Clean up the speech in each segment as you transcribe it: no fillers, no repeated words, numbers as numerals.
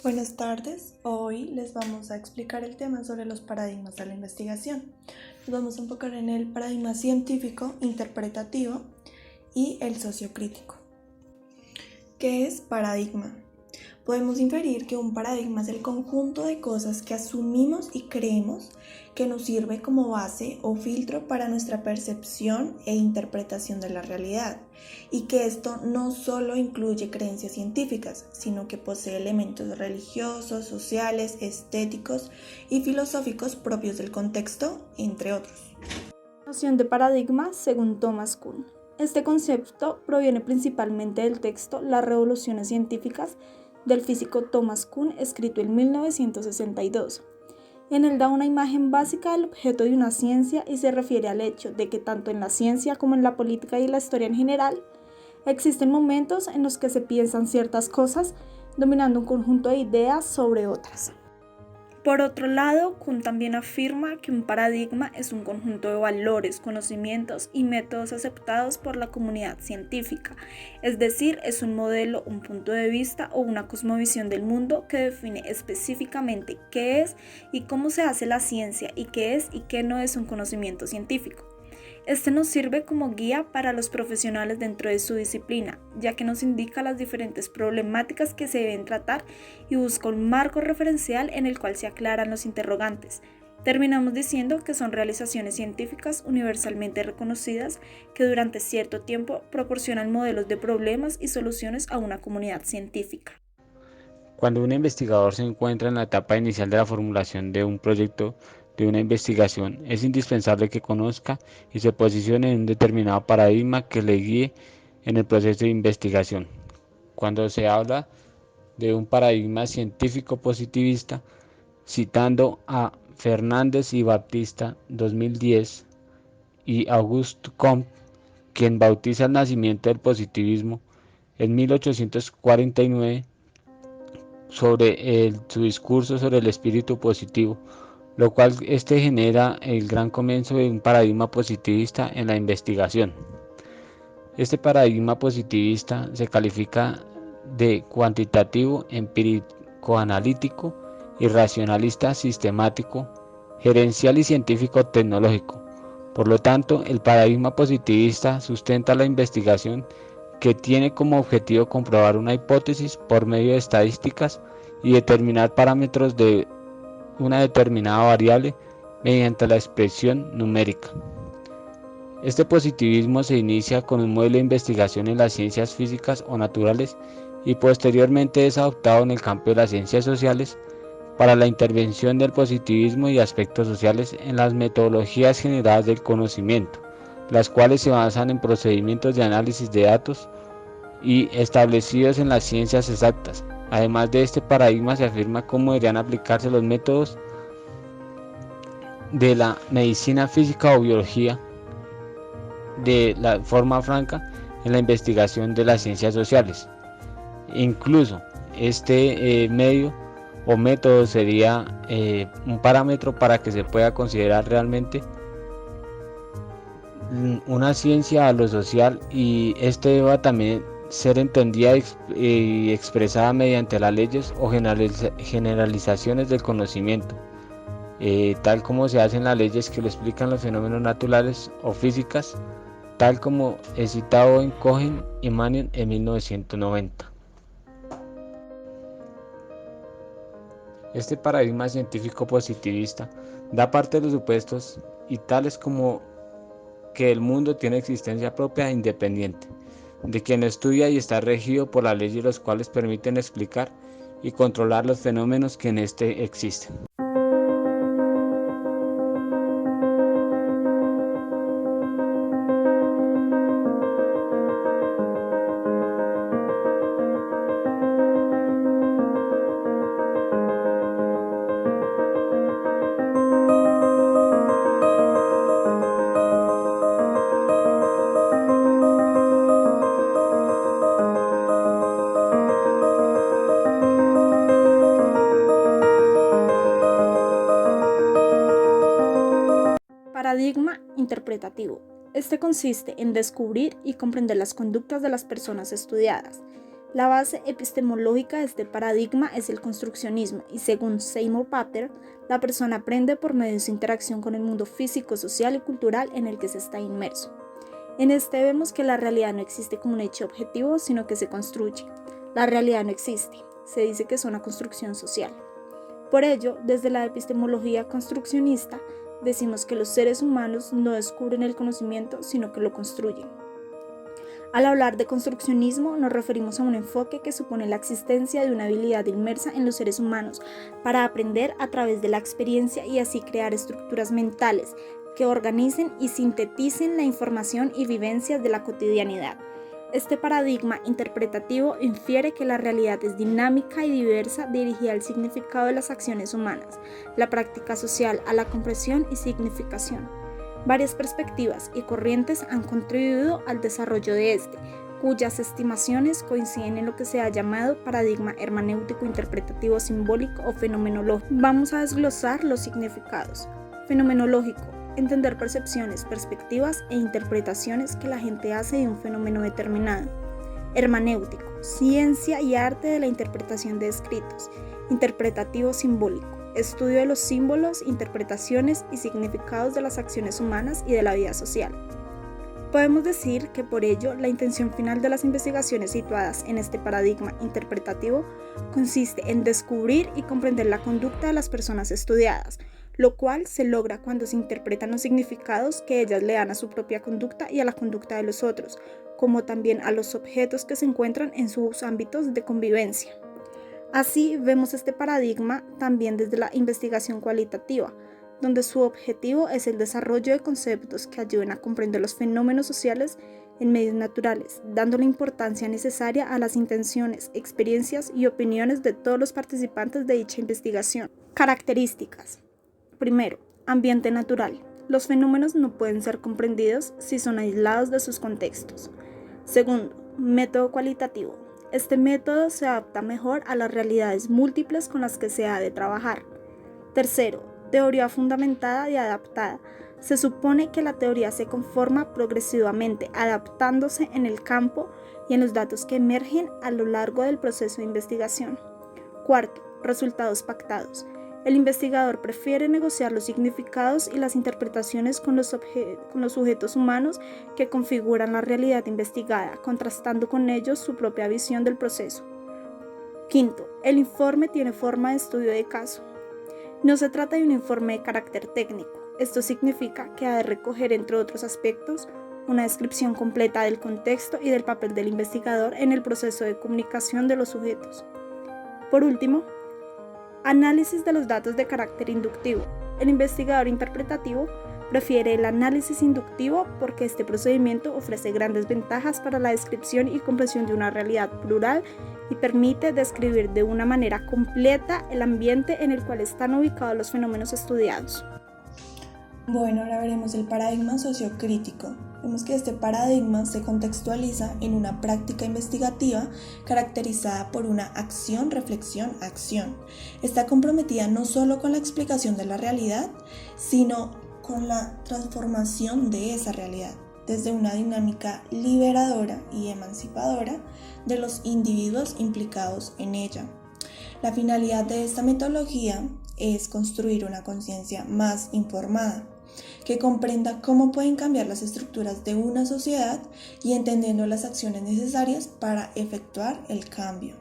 Buenas tardes, hoy les vamos a explicar el tema sobre los paradigmas de la investigación. Nos vamos a enfocar en el paradigma científico, interpretativo y el sociocrítico. ¿Qué es paradigma? Podemos inferir que un paradigma es el conjunto de cosas que asumimos y creemos que nos sirve como base o filtro para nuestra percepción e interpretación de la realidad, y que esto no solo incluye creencias científicas, sino que posee elementos religiosos, sociales, estéticos y filosóficos propios del contexto, entre otros. Noción de paradigma según Thomas Kuhn. Este concepto proviene principalmente del texto Las revoluciones científicas del físico Thomas Kuhn, escrito en 1962. En él da una imagen básica del objeto de una ciencia y se refiere al hecho de que tanto en la ciencia como en la política y la historia en general, existen momentos en los que se piensan ciertas cosas dominando un conjunto de ideas sobre otras. Por otro lado, Kuhn también afirma que un paradigma es un conjunto de valores, conocimientos y métodos aceptados por la comunidad científica, es decir, es un modelo, un punto de vista o una cosmovisión del mundo que define específicamente qué es y cómo se hace la ciencia y qué es y qué no es un conocimiento científico. Este nos sirve como guía para los profesionales dentro de su disciplina, ya que nos indica las diferentes problemáticas que se deben tratar y busca un marco referencial en el cual se aclaran los interrogantes. Terminamos diciendo que son realizaciones científicas universalmente reconocidas que durante cierto tiempo proporcionan modelos de problemas y soluciones a una comunidad científica. Cuando un investigador se encuentra en la etapa inicial de la formulación de un proyecto de una investigación, es indispensable que conozca y se posicione en un determinado paradigma que le guíe en el proceso de investigación. Cuando se habla de un paradigma científico positivista, citando a Fernández y Baptista 2010 y Auguste Comte, quien bautiza el nacimiento del positivismo en 1849, sobre su discurso sobre el espíritu positivo, lo cual genera el gran comienzo de un paradigma positivista en la investigación. Este paradigma positivista se califica de cuantitativo, empírico-analítico y racionalista sistemático, gerencial y científico-tecnológico. Por lo tanto, el paradigma positivista sustenta la investigación que tiene como objetivo comprobar una hipótesis por medio de estadísticas y determinar parámetros de una determinada variable mediante la expresión numérica. Este positivismo se inicia con un modelo de investigación en las ciencias físicas o naturales y posteriormente es adoptado en el campo de las ciencias sociales para la intervención del positivismo y aspectos sociales en las metodologías generadas del conocimiento, las cuales se basan en procedimientos de análisis de datos y establecidos en las ciencias exactas. Además de este paradigma se afirma cómo deberían aplicarse los métodos de la medicina física o biología de la forma franca en la investigación de las ciencias sociales. Incluso este medio o método sería un parámetro para que se pueda considerar realmente una ciencia a lo social, y este deba también ser entendida y expresada mediante las leyes o generalizaciones del conocimiento, tal como se hacen las leyes que lo explican los fenómenos naturales o físicas, tal como es citado en Cohen y Mannion en 1990. Este paradigma científico positivista da parte de los supuestos y tales como que el mundo tiene existencia propia e independiente, de quien lo estudia y está regido por las leyes los cuales permiten explicar y controlar los fenómenos que en este existen. Paradigma interpretativo. Este consiste en descubrir y comprender las conductas de las personas estudiadas, La base epistemológica de este paradigma es el construccionismo y según Seymour Papert, la persona aprende por medio de su interacción con el mundo físico, social y cultural en el que se está inmerso. En este vemos que la realidad no existe como un hecho objetivo, sino que se construye. La realidad no existe, se dice que es una construcción social. Por ello, desde la epistemología construccionista, decimos que los seres humanos no descubren el conocimiento, sino que lo construyen. Al hablar de construccionismo, nos referimos a un enfoque que supone la existencia de una habilidad inmersa en los seres humanos para aprender a través de la experiencia y así crear estructuras mentales que organicen y sinteticen la información y vivencias de la cotidianidad. Este paradigma interpretativo infiere que la realidad es dinámica y diversa, dirigida al significado de las acciones humanas, la práctica social, a la comprensión y significación. Varias perspectivas y corrientes han contribuido al desarrollo de este, cuyas estimaciones coinciden en lo que se ha llamado paradigma hermenéutico interpretativo simbólico o fenomenológico. Vamos a desglosar los significados. Fenomenológico: entender percepciones, perspectivas e interpretaciones que la gente hace de un fenómeno determinado. Hermenéutico: ciencia y arte de la interpretación de escritos. Interpretativo simbólico: estudio de los símbolos, interpretaciones y significados de las acciones humanas y de la vida social. Podemos decir que por ello la intención final de las investigaciones situadas en este paradigma interpretativo consiste en descubrir y comprender la conducta de las personas estudiadas, lo cual se logra cuando se interpretan los significados que ellas le dan a su propia conducta y a la conducta de los otros, como también a los objetos que se encuentran en sus ámbitos de convivencia. Así vemos este paradigma también desde la investigación cualitativa, donde su objetivo es el desarrollo de conceptos que ayuden a comprender los fenómenos sociales en medios naturales, dando la importancia necesaria a las intenciones, experiencias y opiniones de todos los participantes de dicha investigación. Características. Primero, ambiente natural. Los fenómenos no pueden ser comprendidos si son aislados de sus contextos. Segundo, método cualitativo. Este método se adapta mejor a las realidades múltiples con las que se ha de trabajar. Tercero, teoría fundamentada y adaptada. Se supone que la teoría se conforma progresivamente, adaptándose en el campo y en los datos que emergen a lo largo del proceso de investigación. Cuarto, resultados pactados. El investigador prefiere negociar los significados y las interpretaciones con los sujetos humanos que configuran la realidad investigada, contrastando con ellos su propia visión del proceso. Quinto, el informe tiene forma de estudio de caso. No se trata de un informe de carácter técnico. Esto significa que ha de recoger, entre otros aspectos, una descripción completa del contexto y del papel del investigador en el proceso de comunicación de los sujetos. Por último, análisis de los datos de carácter inductivo. El investigador interpretativo prefiere el análisis inductivo porque este procedimiento ofrece grandes ventajas para la descripción y comprensión de una realidad plural y permite describir de una manera completa el ambiente en el cual están ubicados los fenómenos estudiados. Bueno, ahora veremos el paradigma sociocrítico. Vemos que este paradigma se contextualiza en una práctica investigativa caracterizada por una acción, reflexión, acción. Está comprometida no solo con la explicación de la realidad, sino con la transformación de esa realidad, desde una dinámica liberadora y emancipadora de los individuos implicados en ella. La finalidad de esta metodología es construir una conciencia más informada, que comprenda cómo pueden cambiar las estructuras de una sociedad y entendiendo las acciones necesarias para efectuar el cambio.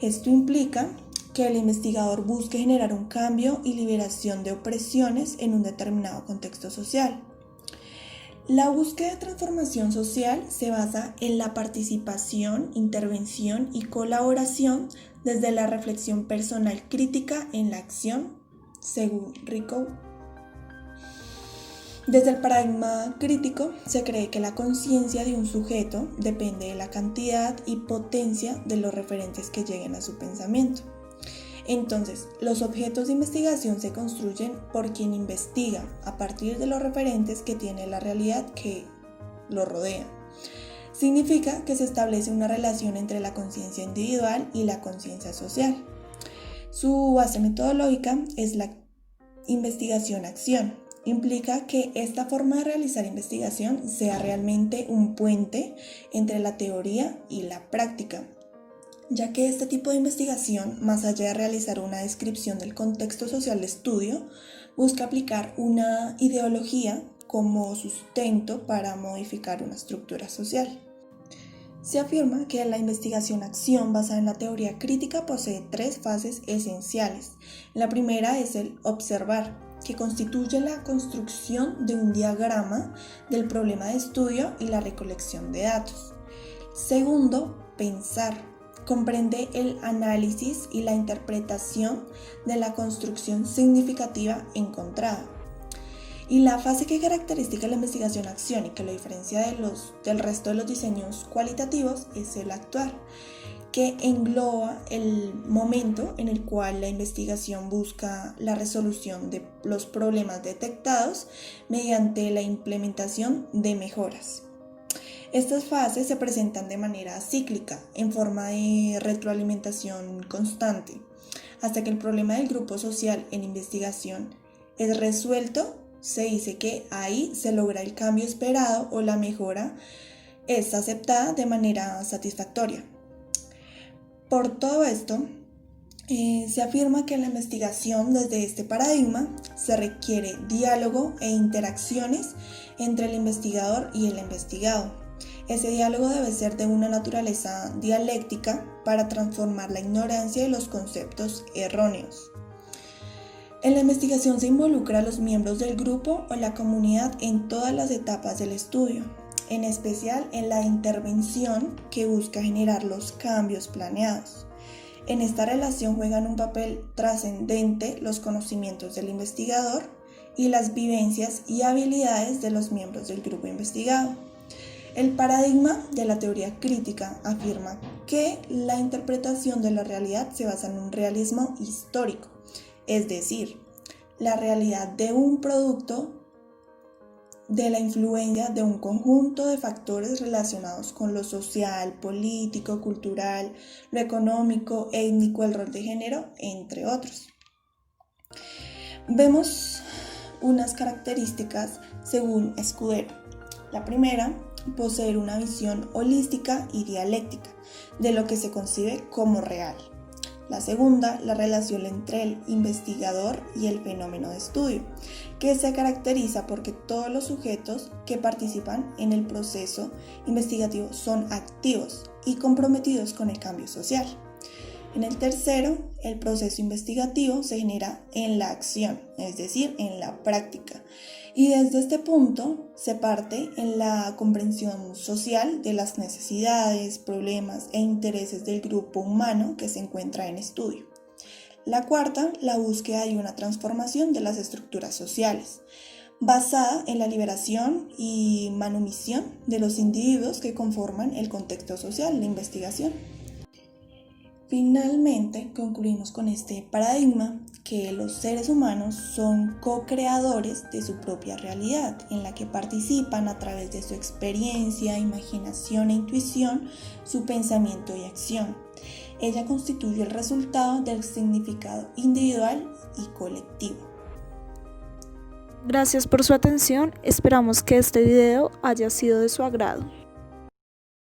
Esto implica que el investigador busque generar un cambio y liberación de opresiones en un determinado contexto social. La búsqueda de transformación social se basa en la participación, intervención y colaboración desde la reflexión personal crítica en la acción, según Rico. Desde el paradigma crítico se cree que la conciencia de un sujeto depende de la cantidad y potencia de los referentes que lleguen a su pensamiento. Entonces, los objetos de investigación se construyen por quien investiga a partir de los referentes que tiene la realidad que lo rodea. Significa que se establece una relación entre la conciencia individual y la conciencia social. Su base metodológica es la investigación-acción. Implica que esta forma de realizar investigación sea realmente un puente entre la teoría y la práctica, ya que este tipo de investigación, más allá de realizar una descripción del contexto social de estudio, busca aplicar una ideología como sustento para modificar una estructura social. Se afirma que la investigación-acción basada en la teoría crítica posee 3 fases esenciales. La primera es el observar, que constituye la construcción de un diagrama del problema de estudio y la recolección de datos. Segundo, pensar. Comprende el análisis y la interpretación de la construcción significativa encontrada. Y la fase que caracteriza la investigación-acción y que la diferencia del resto de los diseños cualitativos es el actuar, que engloba el momento en el cual la investigación busca la resolución de los problemas detectados mediante la implementación de mejoras. Estas fases se presentan de manera cíclica, en forma de retroalimentación constante, hasta que el problema del grupo social en investigación es resuelto. Se dice que ahí se logra el cambio esperado o la mejora es aceptada de manera satisfactoria. Por todo esto, se afirma que en la investigación desde este paradigma se requiere diálogo e interacciones entre el investigador y el investigado. Ese diálogo debe ser de una naturaleza dialéctica para transformar la ignorancia y los conceptos erróneos. En la investigación se involucra a los miembros del grupo o la comunidad en todas las etapas del estudio, en especial en la intervención que busca generar los cambios planeados. En esta relación juegan un papel trascendente los conocimientos del investigador y las vivencias y habilidades de los miembros del grupo investigado. El paradigma de la teoría crítica afirma que la interpretación de la realidad se basa en un realismo histórico, es decir, la realidad de un producto de la influencia de un conjunto de factores relacionados con lo social, político, cultural, lo económico, étnico, el rol de género, entre otros. Vemos unas características según Escudero. La primera, poseer una visión holística y dialéctica de lo que se concibe como real. La segunda, la relación entre el investigador y el fenómeno de estudio, que se caracteriza porque todos los sujetos que participan en el proceso investigativo son activos y comprometidos con el cambio social. En el tercero, el proceso investigativo se genera en la acción, es decir, en la práctica. Y desde este punto se parte en la comprensión social de las necesidades, problemas e intereses del grupo humano que se encuentra en estudio. La cuarta, la búsqueda de una transformación de las estructuras sociales, basada en la liberación y manumisión de los individuos que conforman el contexto social de investigación. Finalmente, concluimos con este paradigma que los seres humanos son co-creadores de su propia realidad, en la que participan a través de su experiencia, imaginación e intuición, su pensamiento y acción. Ella constituye el resultado del significado individual y colectivo. Gracias por su atención, esperamos que este video haya sido de su agrado.